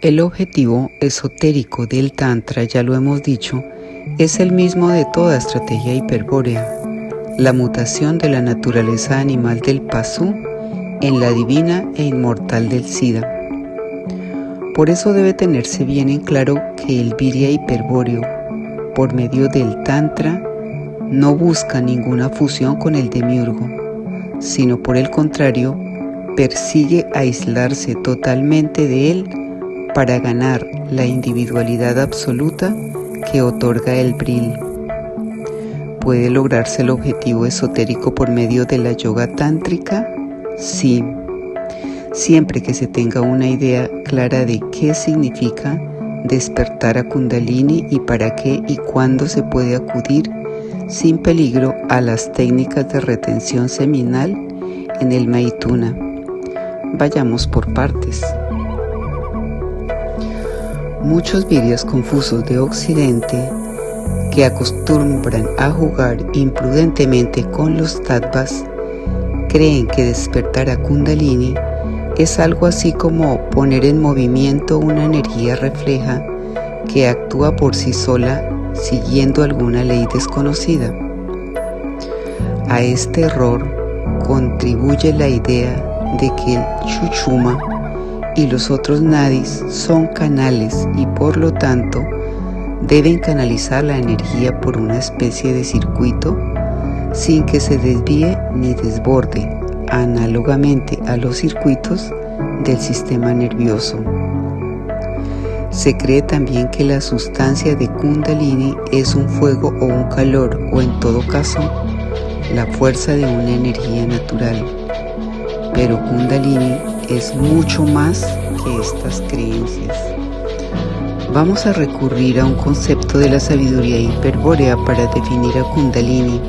El objetivo esotérico del Tantra, ya lo hemos dicho, es el mismo de toda estrategia hiperbórea: la mutación de la naturaleza animal del Pasú en la divina e inmortal del Siddha. Por eso debe tenerse bien en claro que el Virya hiperbóreo, por medio del Tantra, no busca ninguna fusión con el demiurgo, sino por el contrario, persigue aislarse totalmente de él para ganar la individualidad absoluta que otorga el Bril. ¿Puede lograrse el objetivo esotérico por medio de la yoga tántrica? Sí, siempre que se tenga una idea clara de qué significa despertar a Kundalini y para qué y cuándo se puede acudir sin peligro a las técnicas de retención seminal en el Maituna. Vayamos por partes. Muchos viryas confusos de Occidente que acostumbran a jugar imprudentemente con los tattvas creen que despertar a Kundalini es algo así como poner en movimiento una energía refleja que actúa por sí sola siguiendo alguna ley desconocida. A este error contribuye la idea de que el Sushumna y los otros nadis son canales y por lo tanto deben canalizar la energía por una especie de circuito sin que se desvíe ni desborde, análogamente a los circuitos del sistema nervioso. Se cree también que la sustancia de Kundalini es un fuego o un calor, o en todo caso, la fuerza de una energía natural. Pero Kundalini es mucho más que estas creencias. Vamos a recurrir a un concepto de la sabiduría hiperbórea para definir a Kundalini,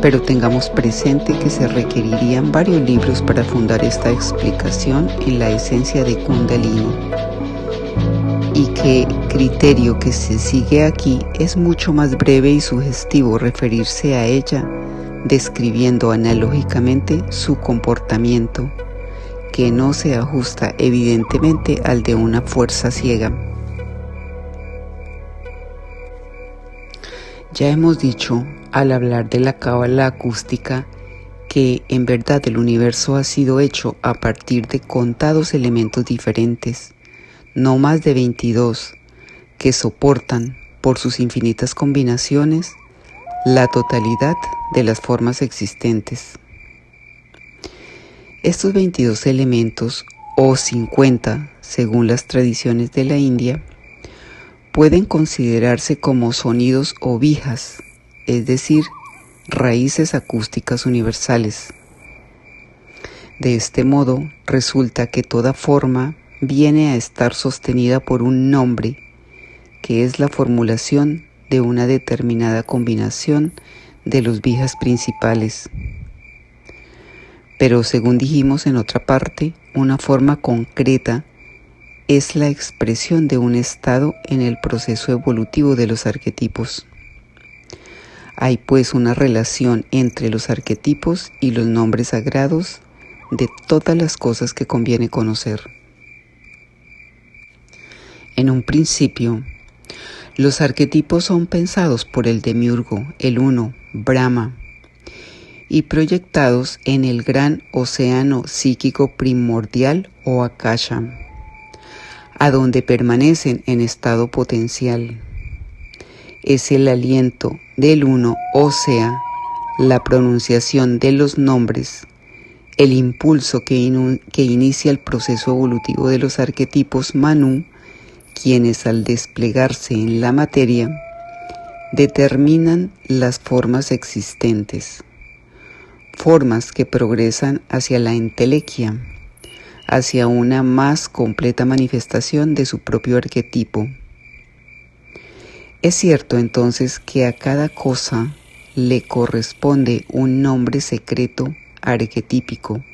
pero tengamos presente que se requerirían varios libros para fundar esta explicación en la esencia de Kundalini, y que criterio que se sigue aquí es mucho más breve y sugestivo referirse a ella, describiendo analógicamente su comportamiento, que no se ajusta evidentemente al de una fuerza ciega. Ya hemos dicho, al hablar de la cábala acústica, que en verdad el universo ha sido hecho a partir de contados elementos diferentes, no más de 22, que soportan, por sus infinitas combinaciones, la totalidad de las formas existentes. Estos 22 elementos, o 50 según las tradiciones de la India, pueden considerarse como sonidos o vijas, es decir, raíces acústicas universales. De este modo, resulta que toda forma viene a estar sostenida por un nombre, que es la formulación de una determinada combinación de los vijas principales. Pero según dijimos en otra parte, una forma concreta es la expresión de un estado en el proceso evolutivo de los arquetipos. Hay pues una relación entre los arquetipos y los nombres sagrados de todas las cosas que conviene conocer. En un principio, los arquetipos son pensados por el demiurgo, el Uno, Brahma, y proyectados en el gran océano psíquico primordial o Akasha, a donde permanecen en estado potencial. Es el aliento del Uno, o sea, la pronunciación de los nombres, el impulso que inicia el proceso evolutivo de los arquetipos Manu, quienes al desplegarse en la materia, determinan las formas existentes, formas que progresan hacia la entelequia, hacia una más completa manifestación de su propio arquetipo. Es cierto entonces que a cada cosa le corresponde un nombre secreto arquetípico,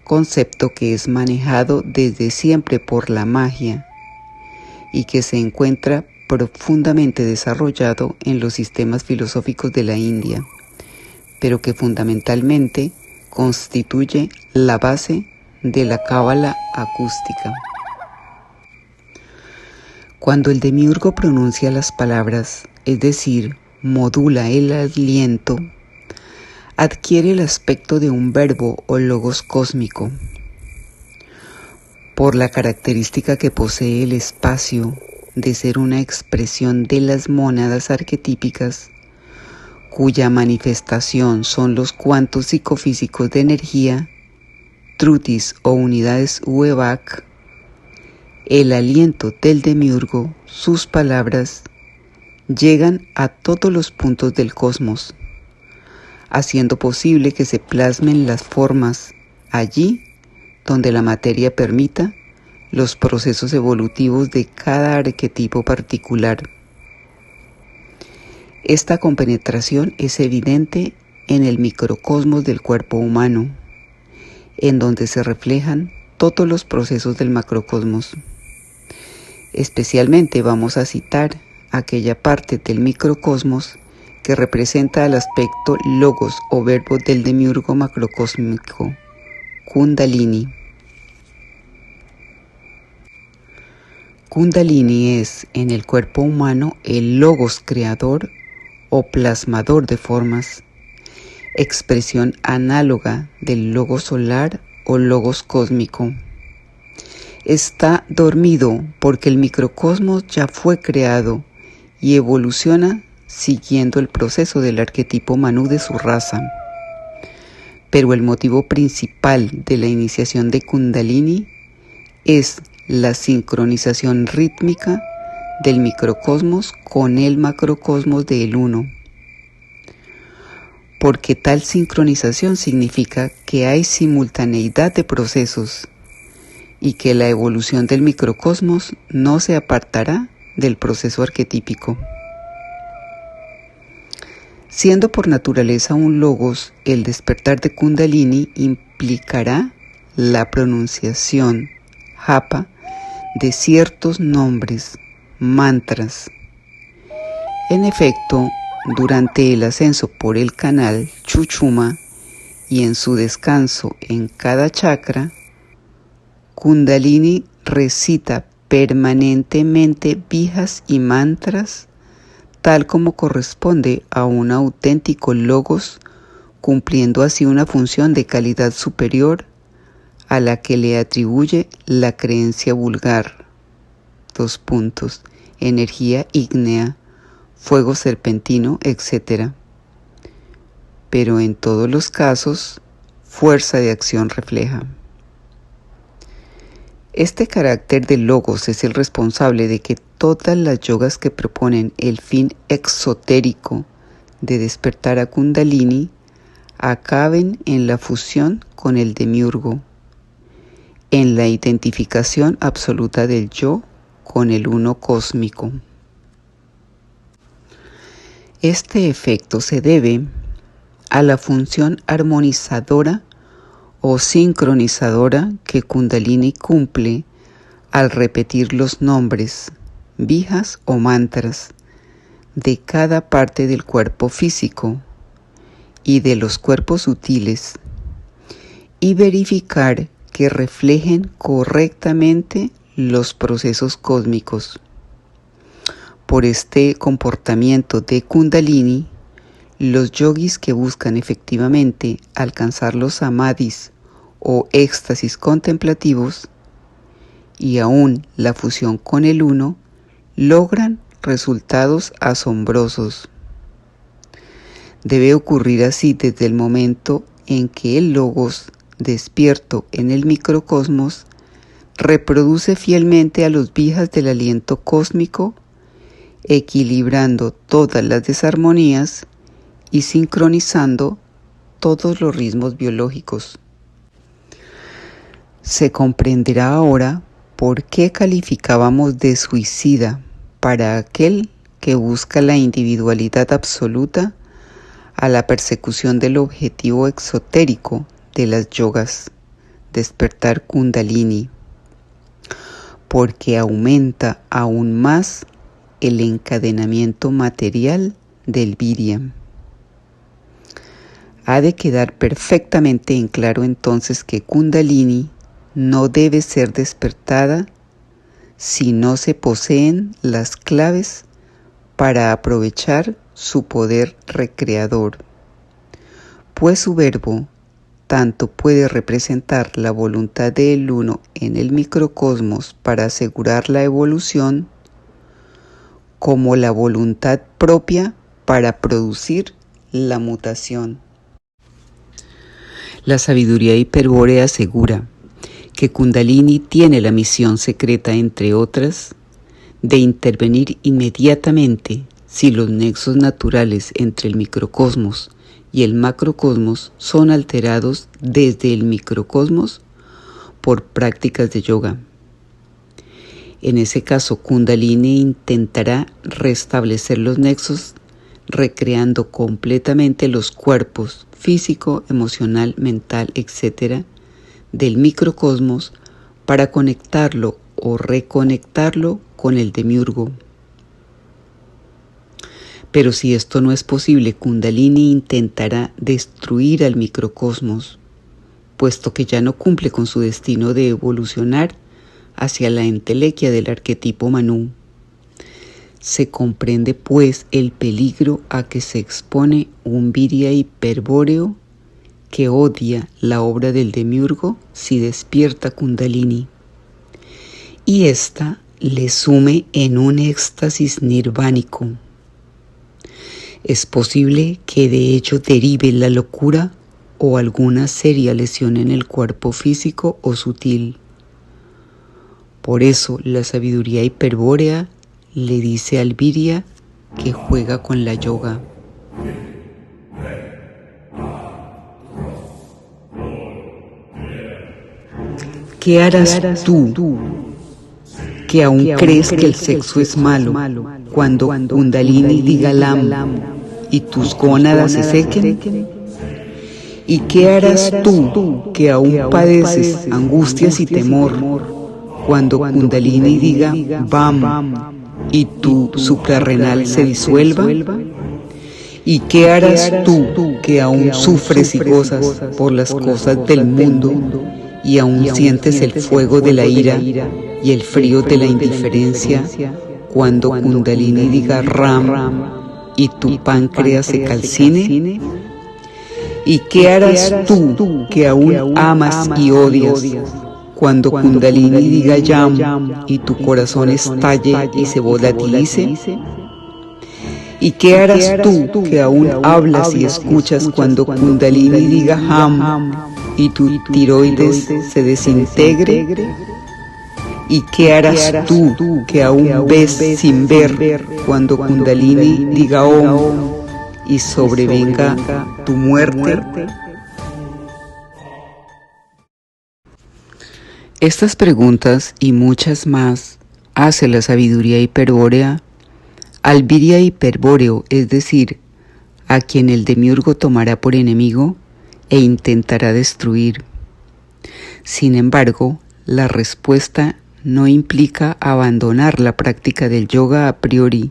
concepto que es manejado desde siempre por la magia y que se encuentra profundamente desarrollado en los sistemas filosóficos de la India, pero que fundamentalmente constituye la base de la cábala acústica. Cuando el demiurgo pronuncia las palabras, es decir, modula el aliento, adquiere el aspecto de un verbo o logos cósmico. Por la característica que posee el espacio de ser una expresión de las mónadas arquetípicas, cuya manifestación son los cuantos psicofísicos de energía, trutis o unidades UEBAC, el aliento del demiurgo, sus palabras, llegan a todos los puntos del cosmos, haciendo posible que se plasmen las formas allí donde la materia permita los procesos evolutivos de cada arquetipo particular. Esta compenetración es evidente en el microcosmos del cuerpo humano, en donde se reflejan todos los procesos del macrocosmos. Especialmente vamos a citar aquella parte del microcosmos que representa el aspecto logos o verbo del demiurgo macrocósmico, Kundalini. Kundalini es en el cuerpo humano el logos creador o plasmador de formas, expresión análoga del logos solar o logos cósmico. Está dormido porque el microcosmos ya fue creado y evoluciona siguiendo el proceso del arquetipo Manu de su raza. Pero el motivo principal de la iniciación de Kundalini es la sincronización rítmica del microcosmos con el macrocosmos del uno. Porque tal sincronización significa que hay simultaneidad de procesos y que la evolución del microcosmos no se apartará del proceso arquetípico. Siendo por naturaleza un logos, el despertar de Kundalini implicará la pronunciación japa de ciertos nombres, mantras. En efecto, durante el ascenso por el canal Chuchuma y en su descanso en cada chakra, Kundalini recita permanentemente vijas y mantras tal como corresponde a un auténtico logos, cumpliendo así una función de calidad superior a la que le atribuye la creencia vulgar. Energía ígnea, fuego serpentino, etc. Pero en todos los casos, fuerza de acción refleja. Este carácter de logos es el responsable de que todas las yogas que proponen el fin exotérico de despertar a Kundalini acaben en la fusión con el demiurgo, en la identificación absoluta del yo con el uno cósmico. Este efecto se debe a la función armonizadora o sincronizadora que Kundalini cumple al repetir los nombres, vijas o mantras de cada parte del cuerpo físico y de los cuerpos sutiles y verificar que reflejen correctamente los procesos cósmicos. Por este comportamiento de Kundalini, los yogis que buscan efectivamente alcanzar los samadhis o éxtasis contemplativos y aún la fusión con el uno, logran resultados asombrosos. Debe ocurrir así desde el momento en que el logos, despierto en el microcosmos, reproduce fielmente a los vijas del aliento cósmico, equilibrando todas las desarmonías y sincronizando todos los ritmos biológicos. Se comprenderá ahora por qué calificábamos de suicida para aquel que busca la individualidad absoluta a la persecución del objetivo exotérico de las yogas, despertar Kundalini, porque aumenta aún más el encadenamiento material del Virya. Ha de quedar perfectamente en claro entonces que Kundalini no debe ser despertada si no se poseen las claves para aprovechar su poder recreador, pues su verbo tanto puede representar la voluntad del uno en el microcosmos para asegurar la evolución, como la voluntad propia para producir la mutación. La sabiduría hiperbórea asegura que Kundalini tiene la misión secreta, entre otras, de intervenir inmediatamente si los nexos naturales entre el microcosmos y el macrocosmos son alterados desde el microcosmos por prácticas de yoga. En ese caso, Kundalini intentará restablecer los nexos, recreando completamente los cuerpos físico, emocional, mental, etc., del microcosmos para conectarlo o reconectarlo con el demiurgo. Pero si esto no es posible, Kundalini intentará destruir al microcosmos, puesto que ya no cumple con su destino de evolucionar hacia la entelequia del arquetipo Manú. Se comprende pues el peligro a que se expone un Virya hiperbóreo que odia la obra del demiurgo si despierta Kundalini, y ésta le sume en un éxtasis nirvánico. Es posible que de ello derive la locura o alguna seria lesión en el cuerpo físico o sutil. Por eso la sabiduría hiperbórea le dice al Virya que juega con la yoga. ¿Qué harás tú que aún crees que el sexo es malo cuando Kundalini diga Lam y tus gónadas se sequen? ¿Y qué harás tú que aún padeces angustias y temor cuando Kundalini diga Bam y tu suprarrenal se disuelva? ¿Y qué harás tú que aún sufres y gozas por las cosas del mundo y aún sientes el fuego de la ira y el frío de la indiferencia cuando Kundalini diga Ram y tu páncreas se calcine? ¿Y qué harás tú que aún amas y odias cuando Kundalini diga Yam y tu corazón estalle y se volatilice? ¿Y qué harás tú que aún hablas y escuchas cuando Kundalini diga Ham y tu tiroides se desintegre? ¿Y qué harás tú que aún ves sin ver cuando Kundalini diga Om y sobrevenga tu muerte? Estas preguntas y muchas más hace la sabiduría hiperbórea al Virya hiperbóreo, es decir, a quien el demiurgo tomará por enemigo e intentará destruir. Sin embargo, la respuesta no implica abandonar la práctica del yoga a priori,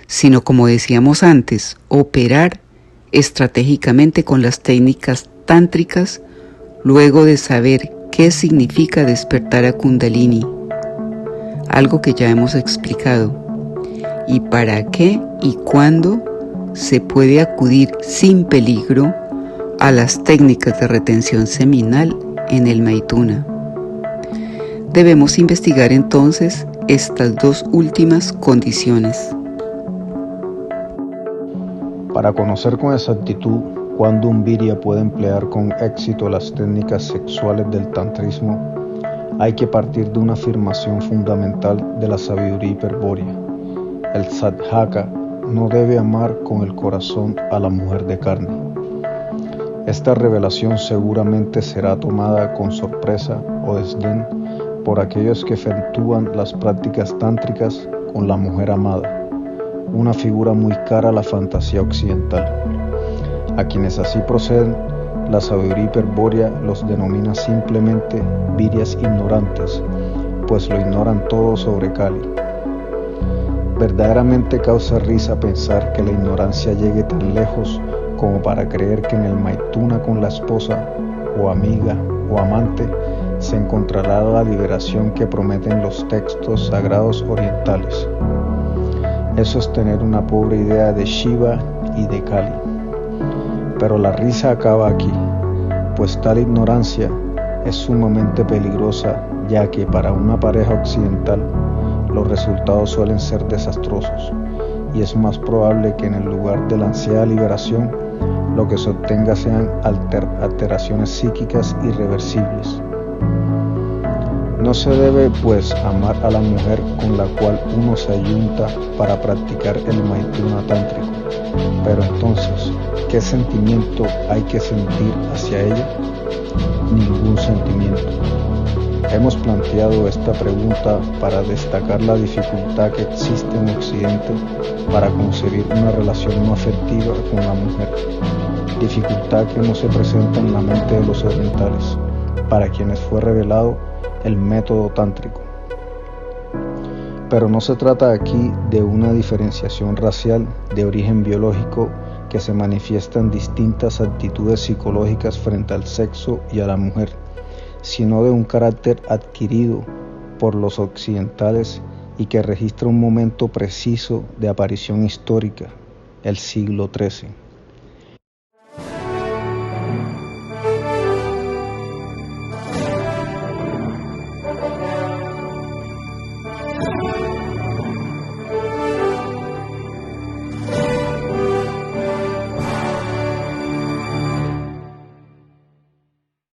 sino, como decíamos antes, operar estratégicamente con las técnicas tántricas luego de saber qué significa despertar a Kundalini, algo que ya hemos explicado, y para qué y cuándo se puede acudir sin peligro a las técnicas de retención seminal en el Maituna. Debemos investigar entonces estas dos últimas condiciones. Para conocer con exactitud cuándo un Virya puede emplear con éxito las técnicas sexuales del tantrismo, hay que partir de una afirmación fundamental de la sabiduría hiperbórea. El sadhaka no debe amar con el corazón a la mujer de carne. Esta revelación seguramente será tomada con sorpresa o desdén por aquellos que efectúan las prácticas tántricas con la mujer amada, una figura muy cara a la fantasía occidental. A quienes así proceden, la sabiduría hiperbórea los denomina simplemente virias ignorantes, pues lo ignoran todo sobre Kali. Verdaderamente causa risa pensar que la ignorancia llegue tan lejos como para creer que en el Maituna con la esposa, o amiga, o amante, se encontrará la liberación que prometen los textos sagrados orientales. Eso es tener una pobre idea de Shiva y de Kali. Pero la risa acaba aquí, pues tal ignorancia es sumamente peligrosa, ya que para una pareja occidental los resultados suelen ser desastrosos, y es más probable que en el lugar de la ansiada liberación lo que se obtenga sean alteraciones psíquicas irreversibles. No se debe, pues, amar a la mujer con la cual uno se ayunta para practicar el Maituna tántrico. Pero entonces, ¿qué sentimiento hay que sentir hacia ella? Ningún sentimiento. Hemos planteado esta pregunta para destacar la dificultad que existe en Occidente para concebir una relación no afectiva con la mujer, dificultad que no se presenta en la mente de los orientales, para quienes fue revelado el método tántrico. Pero no se trata aquí de una diferenciación racial de origen biológico que se manifiesta en distintas actitudes psicológicas frente al sexo y a la mujer, sino de un carácter adquirido por los occidentales y que registra un momento preciso de aparición histórica, el siglo XIII.